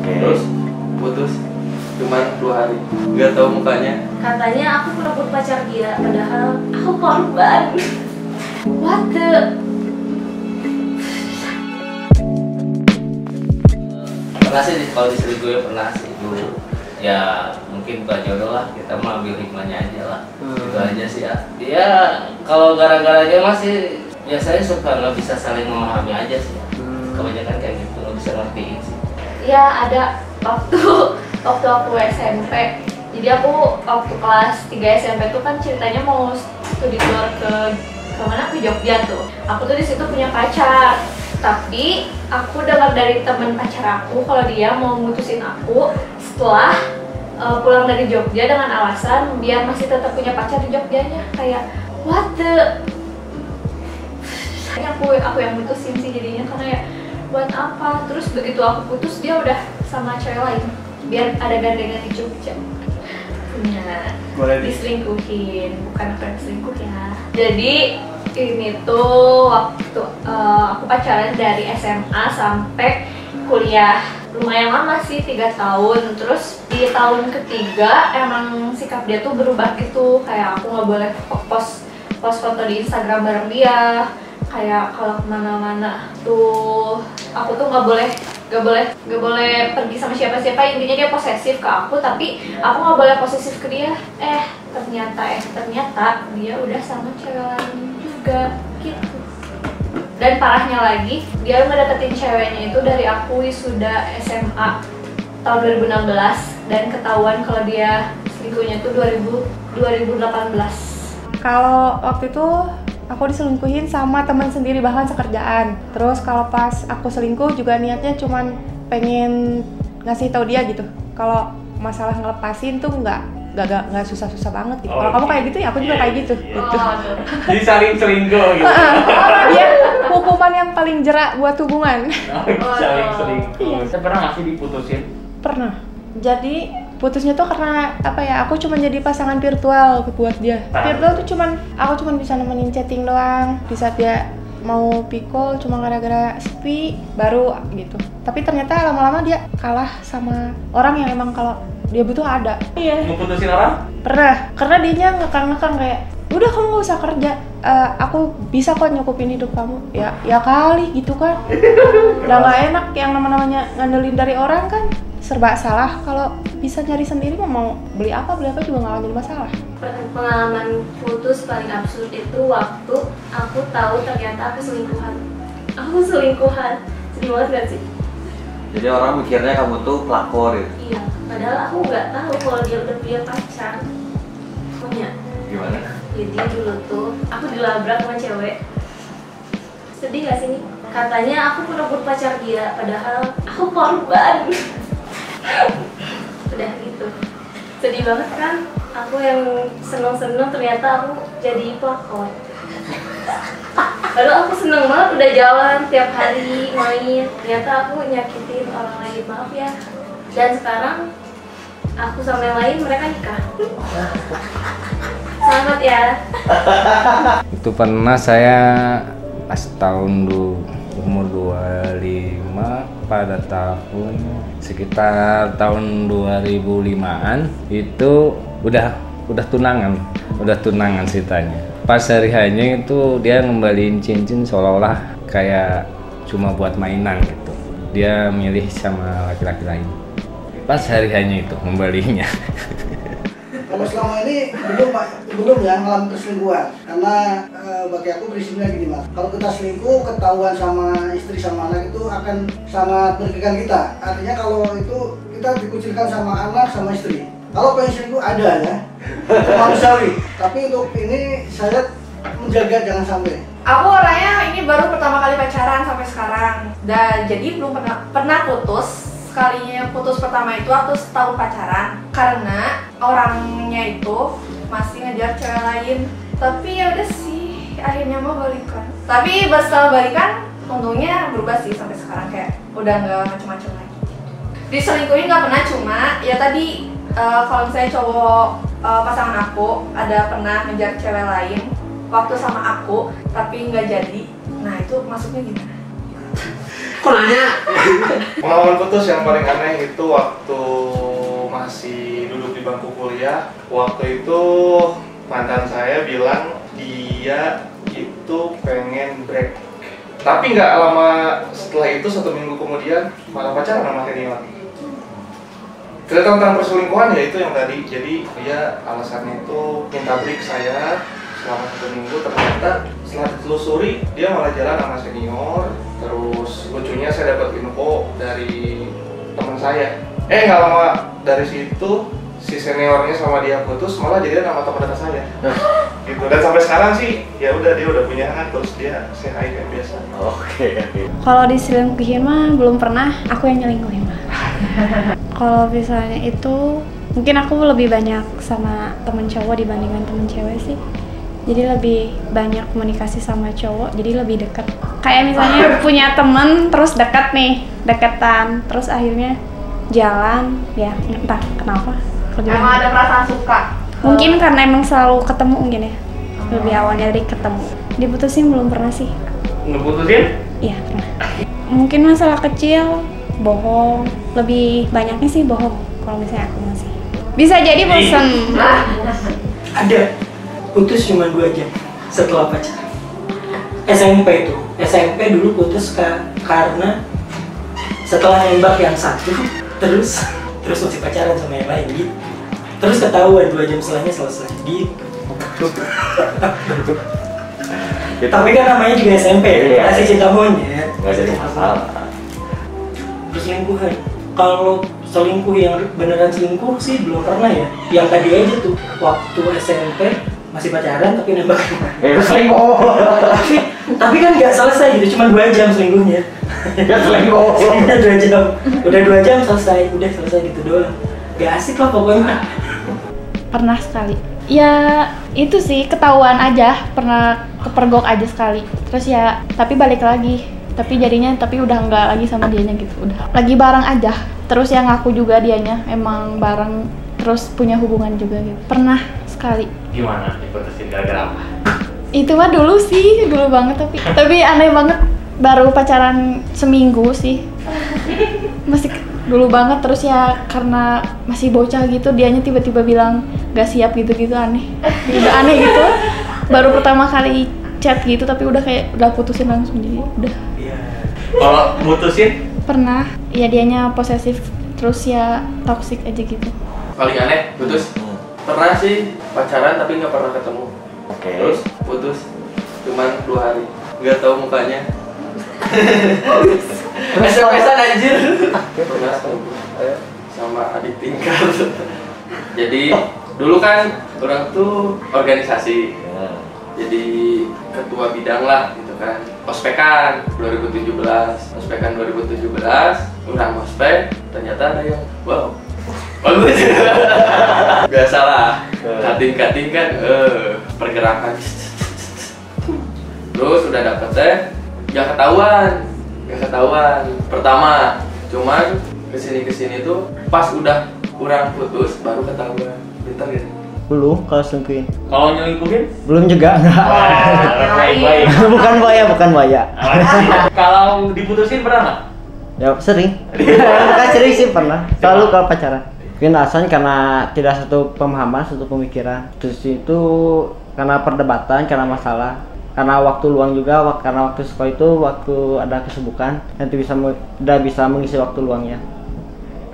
Terus putus cuman 2 hari, nggak tahu mukanya. Katanya aku merebut pacar dia, padahal aku korban. What the? Pernah sih kalau diselingkuhin, pernah sih dulu. Ya mungkin bukan jodoh lah, kita mau ambil hikmahnya aja lah. Itu aja sih ya. Ya kalau gara-garanya masih biasanya suka nggak bisa saling memahami aja sih ya. Kebanyakan kayak gitu, nggak bisa ngertiin sih. Ya ada waktu aku SMP. Jadi aku waktu kelas 3 SMP tuh kan ceritanya mau studi tour ke mana, ke Jogja tuh. Aku tuh di situ punya pacar. Tapi aku dengar dari teman pacar aku kalau dia mau mutusin aku setelah pulang dari Jogja dengan alasan biar masih tetap punya pacar di Jogjanya. Kayak what the? Aku yang mutusin sih jadinya, karena ya buat apa? Terus begitu aku putus dia udah sama cewek lain biar ada gandengan di Jogja. Nah, diselingkuhin, bukan aku yang selingkuh ya. Jadi ini tuh waktu aku pacaran dari SMA sampai kuliah, lumayan lama sih, 3 tahun. Terus di tahun ketiga emang sikap dia tuh berubah gitu, kayak aku nggak boleh post foto di Instagram bareng dia. Kayak kalau kemana-mana tuh aku tuh nggak boleh pergi sama siapa-siapa. Intinya dia posesif ke aku, tapi aku nggak boleh posesif ke dia. Ternyata dia udah sama cewek lain juga gitu. Dan parahnya lagi, dia ngedeketin ceweknya itu dari aku wisuda SMA tahun 2016 dan ketahuan kalau dia selingkuhnya tuh 2018. Kalau waktu itu aku diselingkuhin sama teman sendiri, bahkan sekerjaan. Terus kalau pas aku selingkuh juga niatnya cuman pengen ngasih tahu dia gitu. Kalau masalah ngelepasin tuh nggak susah-susah banget gitu. Kalau kamu kayak gitu ya aku juga kayak gitu. Gitu. Jadi saling selingkuh gitu. Dia hukuman yang paling jerak buat hubungan. Saling selingkuh. Saya pernah nggak sih diputusin? Pernah. Jadi putusnya tuh karena apa ya, aku cuma jadi pasangan virtual buat dia. Virtual tuh aku cuman bisa nemenin chatting doang. Di saat dia mau pikol cuma gara-gara sepi baru gitu. Tapi ternyata lama-lama dia kalah sama orang yang emang kalau dia butuh ada. Iya. Mau putusin orang? Pernah. Karena dianya ngekang-ngekang kayak, udah kamu gak usah kerja, aku bisa kok nyukupin hidup kamu. Ya kali gitu kan. Udah gak enak yang namanya ngandelin dari orang kan. Serba salah. Kalau bisa nyari sendiri mau beli apa juga nggak jadi masalah. Pengalaman putus paling absurd itu waktu aku tahu ternyata aku selingkuhan. Sedih banget gak sih? Jadi orang mikirnya kamu tuh pelakor ya? Iya, padahal aku nggak tahu kalau dia udah punya pacar. Punya. Gimana? Jadi dulu tuh aku dilabrak sama cewek. Sedih gak sih nih? Katanya aku merebut pacar dia, padahal aku korban. Udah gitu, sedih banget kan? Aku yang seneng-seneng ternyata aku jadi pelakor. Lalu aku seneng banget udah jalan tiap hari main, ternyata aku nyakitin orang lain, maaf ya. Dan sekarang aku sama yang lain, mereka nikah. Selamat ya. Itu pernah saya pas tahun umur 25, pada tahun sekitar tahun 2005-an itu udah tunangan ceritanya. Pas hari hanya itu dia ngembaliin cincin seolah-olah kayak cuma buat mainan gitu. Dia milih sama laki-laki lain. Pas hari hanya itu ngembalinya. Kalau selama ini belum ya ngalamin perselingkuhan, karena bagi aku prinsipnya gini mas, kalau kita selingkuh ketahuan sama istri sama anak itu akan sangat merugikan kita. Artinya kalau itu kita dikucilkan sama anak sama istri. Kalau pengen selingkuh ada ya, manusiawi. Tapi untuk ini saya menjaga jangan sampai. Aku orangnya ini baru pertama kali pacaran sampai sekarang, dan jadi belum pernah putus. Sekalinya putus pertama itu waktu setahun pacaran karena orangnya itu masih ngejar cewek lain. Tapi ya udah sih, akhirnya mau balikan. Tapi setelah balikan untungnya berubah sih sampai sekarang, kayak udah nggak macem-macem lagi. Diselingkuhin nggak pernah, cuma ya tadi kalau misalnya cowok pasangan aku ada pernah ngejar cewek lain waktu sama aku tapi nggak jadi. Nah itu maksudnya gimana? Kok nanya? Pengalaman putus yang paling aneh itu waktu masih duduk di bangku kuliah. Waktu itu mantan saya bilang dia itu pengen break. Tapi nggak lama setelah itu, 1 minggu kemudian malah pacaran sama senior. Cerita tentang perselingkuhan ya itu yang tadi. Jadi dia alasannya itu minta break saya selama 1 minggu. Ternyata setelah ditelusuri dia malah jalan sama senior. Terus lucunya saya dapat info dari teman saya. Nggak lama dari situ si seniornya sama dia putus, malah jadian sama teman dekat saya. Gitu. Dan sampai sekarang sih ya udah, dia udah punya anak, terus dia say hi kayak biasa. Oke. Kalau diselingkuhin mah belum pernah, aku yang nyelingkuhin mah. Kalau misalnya itu mungkin aku lebih banyak sama temen cowok dibandingkan temen cewek sih. Jadi lebih banyak komunikasi sama cowok, jadi lebih dekat. Kayak misalnya punya temen terus dekat nih, deketan, terus akhirnya jalan, ya entah kenapa. Emang ada perasaan suka? Mungkin karena emang selalu ketemu mungkin ya. Lebih awalnya dari ketemu. Diputusin belum pernah sih. Ngeputusin? Iya pernah. Mungkin masalah kecil, bohong. Lebih banyaknya sih bohong. Kalau misalnya aku masih. Bisa jadi bosan. Ada. Putus cuma 2 jam setelah pacaran. SMP itu. SMP dulu putus karena setelah nembak yang satu, terus masih pacaran sama yang lain gitu. Terus ketahuan 2 jam setelahnya selesai gitu. Tapi kan namanya juga SMP, masih cinta monyet. Nggak jadi masalah. Perselingkuhan. Kalau selingkuh yang beneran selingkuh sih belum pernah ya. Yang tadi aja tuh waktu SMP masih pacaran tapi nembak. Selingkuh. Tapi kan nggak selesai gitu, cuma 2 jam selingkuhnya. Ya selingkuh. Udah 2 jam, udah 2 jam selesai, udah selesai gitu doang. Gak asik lah pokoknya. Pernah sekali. Ya itu sih ketahuan aja, pernah kepergok aja sekali. Terus ya tapi balik lagi. Tapi jadinya udah nggak lagi sama dianya gitu, udah lagi bareng aja. Terus yang ngaku juga dianya emang bareng, terus punya hubungan juga gitu. Pernah sekali. Gimana diputusin gara-gara apa? Itu mah dulu sih, dulu banget tapi aneh banget. Baru pacaran seminggu sih. Masih dulu banget, terus ya karena masih bocah gitu, dianya tiba-tiba bilang gak siap gitu-gitu, aneh. Udah aneh gitu. Baru pertama kali chat gitu tapi udah putusin langsung, jadi udah. Kalau putusin? Pernah. Ya dianya posesif, terus ya toxic aja gitu. Paling aneh putus? Pernah sih pacaran tapi nggak pernah ketemu. Oke. Terus putus cuman 2 hari, nggak tahu mukanya. SMS-an anjir. Pernah sama adik tingkat. Jadi dulu kan orang tuh organisasi, jadi ketua bidang lah gitu kan. Ospekan 2017, orang ospek, ternyata ada yang wow, bagus. Biasalah, cutting kan, pergerakan. Terus udah dapet teh, gak ketahuan. Pertama, cuman kesini tuh pas udah kurang putus baru ketahuan. Pintar gitu. Belum kalau selingkuhin. Kalau nyelingkuhin? Belum juga. Baik. bukan buaya. Kalau diputusin pernah nggak? Ya sering. Bukan sering sih pernah. Selalu kalau pacaran. Mungkin alasan karena tidak satu pemahaman, satu pemikiran. Terus itu karena perdebatan, karena masalah. Karena waktu luang juga, karena waktu sekolah itu waktu ada kesibukan, nanti tidak bisa mengisi waktu luangnya.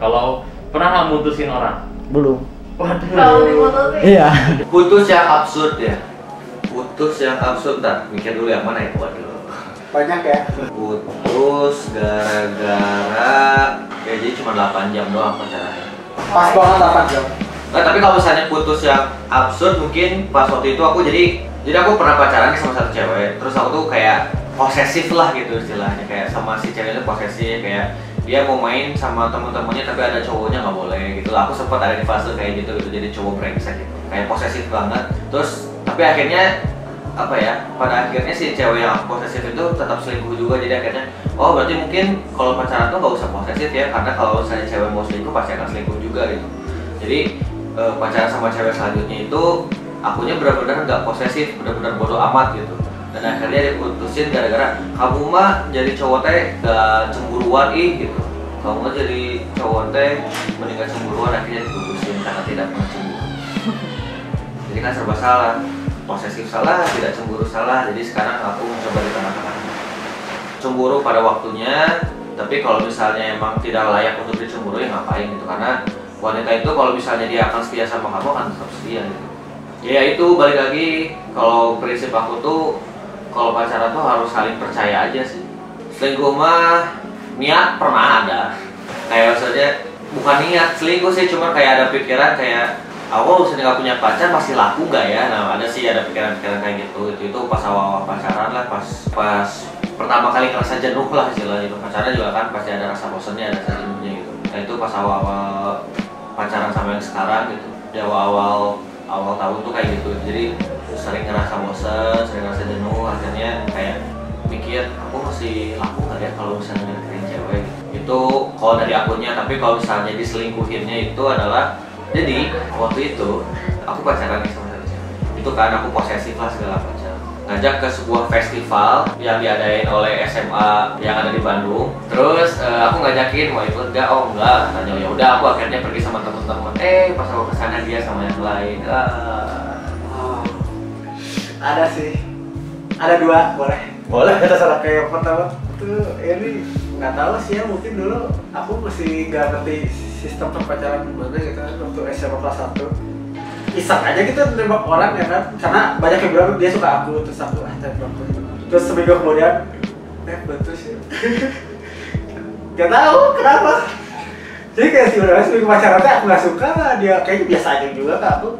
Kalau pernah nggak mutusin orang? Belum. Kalau diputusin? Iya. Putus yang absurd ya. Putus yang absurd, dah mikir dulu yang mana ya. Waduh. Banyak ya. Putus gara-gara ya jadi cuma 8 jam doang pacarannya. Pas banget 8 jam. Nah, tapi kalau misalnya putus yang absurd mungkin pas waktu itu aku jadi aku pernah pacaran sama satu cewek. Terus aku tuh kayak posesif lah gitu istilahnya, kayak sama si cewek itu posesif, kayak dia mau main sama temen-temennya tapi ada cowoknya nggak boleh gitu lah. Aku sempat ada di fase kayak gitu jadi cowok brengsek gitu, kayak posesif banget. Terus tapi akhirnya apa ya, pada akhirnya si cewek yang posesif itu tetap selingkuh juga. Jadi akhirnya oh berarti mungkin kalau pacaran tuh nggak usah posesif ya, karena kalau misalnya cewek mau selingkuh pasti akan selingkuh juga gitu. Jadi pacaran sama cewek selanjutnya itu akunya benar-benar nggak posesif, benar-benar bodo amat gitu. dan akhirnya diputusin gara-gara kamu mah jadi cowok teh gak cemburuan gitu, kamu mah jadi cowok teh meninggal cemburuan, akhirnya diputusin karena tidak pernah cemburu. Jadi kan serba salah, posesif salah, tidak cemburu salah. Jadi sekarang aku mencoba ditenangkan cemburu pada waktunya, tapi kalau misalnya emang tidak layak untuk dicemburu ya ngapain gitu, karena wanita itu kalau misalnya dia akan setia sama kamu akan tetap setia gitu. Ya itu balik lagi, kalau prinsip aku tuh kalau pacaran tuh harus saling percaya aja sih. Selingkuh mah niat pernah ada, kayak maksudnya bukan niat selingkuh sih, cuma kayak ada pikiran kayak aku misalnya nggak punya pacar pasti laku nggak ya. Nah ada sih, ada pikiran-pikiran kayak gitu. Itu pas awal pacaran lah, pas pertama kali ngerasa jenuh lah istilahnya. Pacaran juga kan pasti ada rasa bosannya, ada rasa jenuhnya gitu. Nah itu pas awal pacaran sama yang sekarang gitu, di awal tahun tuh kayak gitu. Jadi sering ngerasa bosan, sering ngerasa jenuh, akhirnya kayak mikir aku masih laku nggak ya kalau misalnya deketin cewek gitu. Itu kalau dari akunnya. Tapi kalau misalnya diselingkuhinnya itu adalah, jadi waktu itu aku pacaran nih sama satu cewek. Itu kan aku posesif lah segala macam. Ngajak ke sebuah festival yang diadain oleh SMA yang ada di Bandung. Terus aku ngajakin mau ikut nggak? Oh enggak, katanya. Ya udah, aku akhirnya pergi sama teman-teman. Pas aku kesana dia sama yang lain. Ada sih, ada dua, boleh kita salah. Kayak pertama tuh ini nggak tahu sih ya, mungkin dulu aku masih nggak ngerti sistem perpacaran gimana gitu kan, waktu SMA kelas 1 iseng aja gitu nembak orang ya kan, karena banyak yang bilang dia suka aku, terus aku tembak gitu. Terus seminggu kemudian betul sih gak tahu kenapa, jadi kayak sih udah seminggu pacaran aku nggak suka, dia kayaknya biasa aja juga ke aku.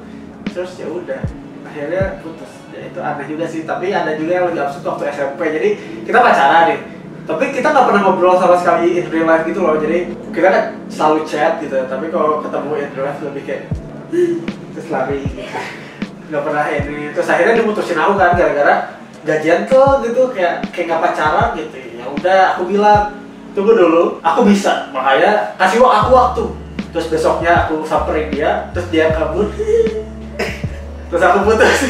Terus ya udah akhirnya putus. Ya itu aneh juga sih. Tapi ada juga yang lebih absurd waktu SMP. Jadi kita pacaran nih, tapi kita nggak pernah ngobrol sama sekali in real life gitu loh. Jadi kita kan selalu chat gitu, tapi kalau ketemu in real life lebih kayak terus lari gitu. Nggak pernah ini. Terus akhirnya diputusin aku kan gara-gara gajian tuh gitu, kayak nggak pacaran gitu. Ya udah aku bilang tunggu dulu, aku bisa, makanya kasih aku waktu. Terus besoknya aku samperin dia, terus dia kabur, terus aku putus.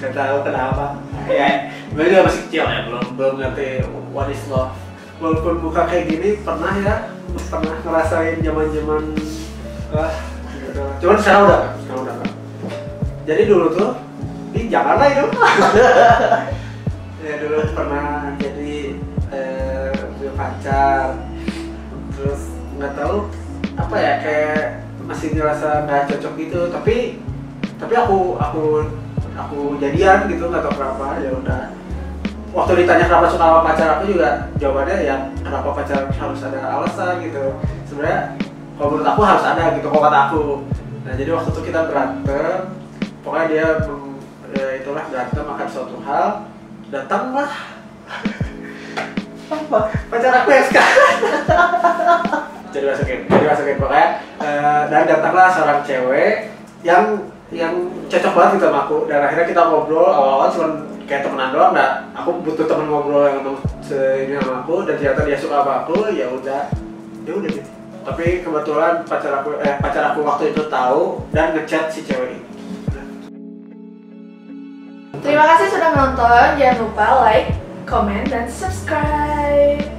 Gak tahu kenapa. Ya, gue juga masih kecil ya, belum ngerti what is love. Walaupun muka kayak gini pernah ngerasain zaman-zaman gitu. Cuman sekarang udah kan. Jadi dulu tuh, janganlah itu. Ya dulu pernah jadi punya pacar, terus nggak tahu apa ya, kayak masih ngerasa nggak cocok gitu. Tapi aku jadian gitu, nggak tahu kenapa. Ya udah, waktu ditanya kenapa suka sama pacar aku juga jawabannya ya kenapa pacar harus ada alasan gitu. Sebenarnya kalau menurut aku harus ada gitu, kalau kata aku. Nah jadi waktu itu kita berantem, pokoknya dia itulah berantem akan suatu hal, datanglah apa pacar aku yang sekarang. jadi masukin pokoknya, dan datanglah seorang cewek yang cocok banget gitu sama aku. Dan akhirnya kita ngobrol, awal-awal cuma kayak temenan doang. Nah aku butuh temen ngobrol yang ini sama aku, dan ternyata dia suka sama aku. Ya udah gitu. Tapi kebetulan pacar aku waktu itu tahu dan ngechat si cewek ini. Terima kasih sudah menonton, jangan lupa like, comment, dan subscribe.